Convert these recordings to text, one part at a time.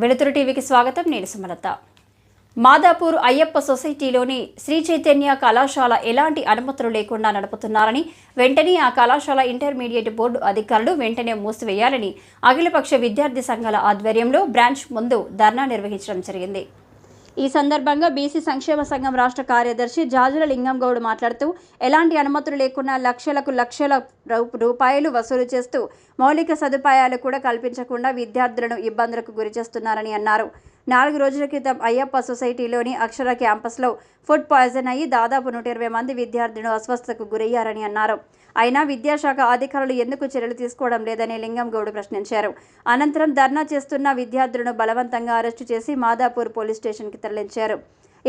వెలుతురు టీవీకి స్వాగతం. నేను సుమలత. మాదాపూర్ అయ్యప్ప సొసైటీలోని శ్రీ చైతన్య కళాశాల ఎలాంటి అనుమతులు లేకుండా నడుపుతున్నారని, వెంటనే ఆ కళాశాల ఇంటర్మీడియట్ బోర్డు అధికారులు వెంటనే మూసివేయాలని అఖిలపక్ష విద్యార్థి సంఘాల ఆధ్వర్యంలో బ్రాంచ్ ముందు ధర్నా నిర్వహించడం జరిగింది. ఈ సందర్భంగా బీసీ సంక్షేమ సంఘం రాష్ట్ర కార్యదర్శి జాజుల లింగం గౌడ్ మాట్లాడుతూ, ఎలాంటి అనుమతులు లేకుండా లక్షల రూపాయలు వసూలు చేస్తూ మౌలిక సదుపాయాలు కూడా కల్పించకుండా విద్యార్థులను ఇబ్బందులకు గురిచేస్తున్నారని అన్నారు. 4 రోజుల క్రితం అయ్యప్ప సొసైటీలోని అక్షర క్యాంపస్లో ఫుడ్ పాయిజన్ అయ్యి దాదాపు 120 మంది విద్యార్థులు అస్వస్థతకు గురయ్యారని అన్నారు. అయినా విద్యాశాఖ అధికారులు ఎందుకు చర్యలు తీసుకోవడం లేదని లింగం గౌడ్ ప్రశ్నించారు. అనంతరం ధర్నా చేస్తున్న విద్యార్థులను బలవంతంగా అరెస్టు చేసి మాదాపూర్ పోలీస్ స్టేషన్కి తరలించారు.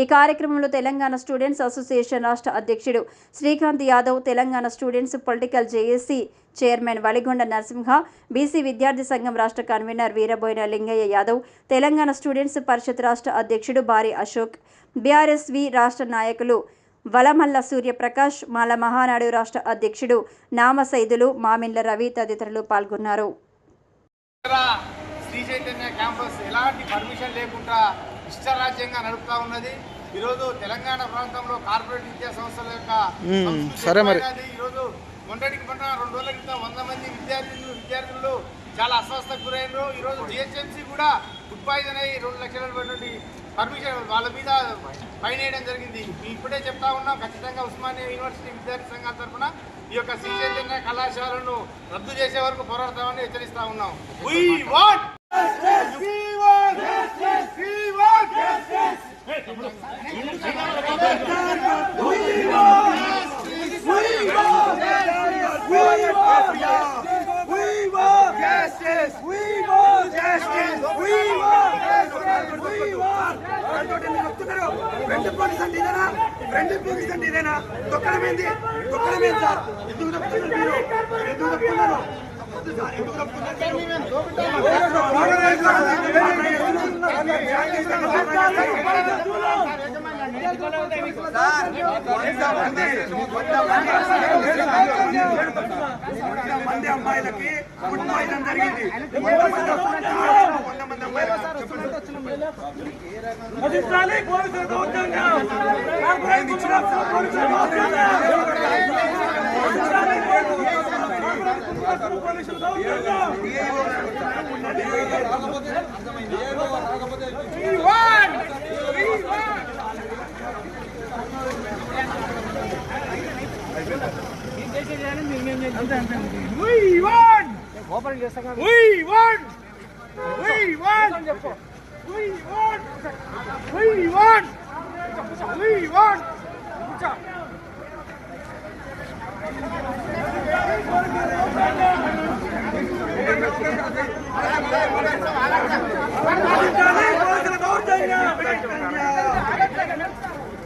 ఈ కార్యక్రమంలో తెలంగాణ స్టూడెంట్స్ అసోసియేషన్ రాష్ట్ర అధ్యక్షుడు Srikanth Yadav, Telangana students political JAC chairman Valigonda Narasimha, BC విద్యార్థి సంఘం రాష్ట్ర కన్వీనర్ వీరబోయిన లింగయ్య యాదవ్, తెలంగాణ స్టూడెంట్స్ పరిషత్ రాష్ట్ర అధ్యక్షుడు బారి అశోక్, బీఆర్ఎస్వి రాష్ట్ర నాయకులు వలమల్ల సూర్యప్రకాష్, మాల మహానాడు రాష్ట్ర అధ్యక్షుడు నామ సైదులు, మామిండ్ల రవి తదితరులు పాల్గొన్నారు. శ్రీ చైతన్య క్యాంపస్ ఎలాంటి పర్మిషన్ లేకుండా ఇష్టరాజ్యంగా నడుపుతా ఉన్నది. ఈరోజు తెలంగాణ ప్రాంతంలో కార్పొరేట్ విద్యా సంస్థల యొక్క ఈరోజు మొన్నటికి మొన్న 2 రోజుల క్రితం 100 మంది విద్యార్థులు చాలా అస్వస్థకు గురైనారు. ఈరోజు జిహెచ్ఎంసీ కూడా ఫుడ్ పాయిజన్ అయ్యి 2 లక్షల పర్మిషన్ వాళ్ళ మీద ఫైన్ వేయడం జరిగింది. ఇప్పుడే చెప్తా ఉన్నాం, ఖచ్చితంగా ఉస్మానియా యూనివర్సిటీ విద్యార్థి సంఘాల తరఫున ఈ యొక్క శ్రీ చైతన్య కళాశాలను రద్దు చేసే వరకు పోరాడతామని హెచ్చరిస్తా ఉన్నాం. మంది అమ్మాయిలకి ఫుడ్ పాయిజన్ జరిగింది.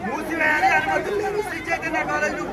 మూసివేయాలి, అనుమతులు లేవు శ్రీ చైతన్య కాలేజీ.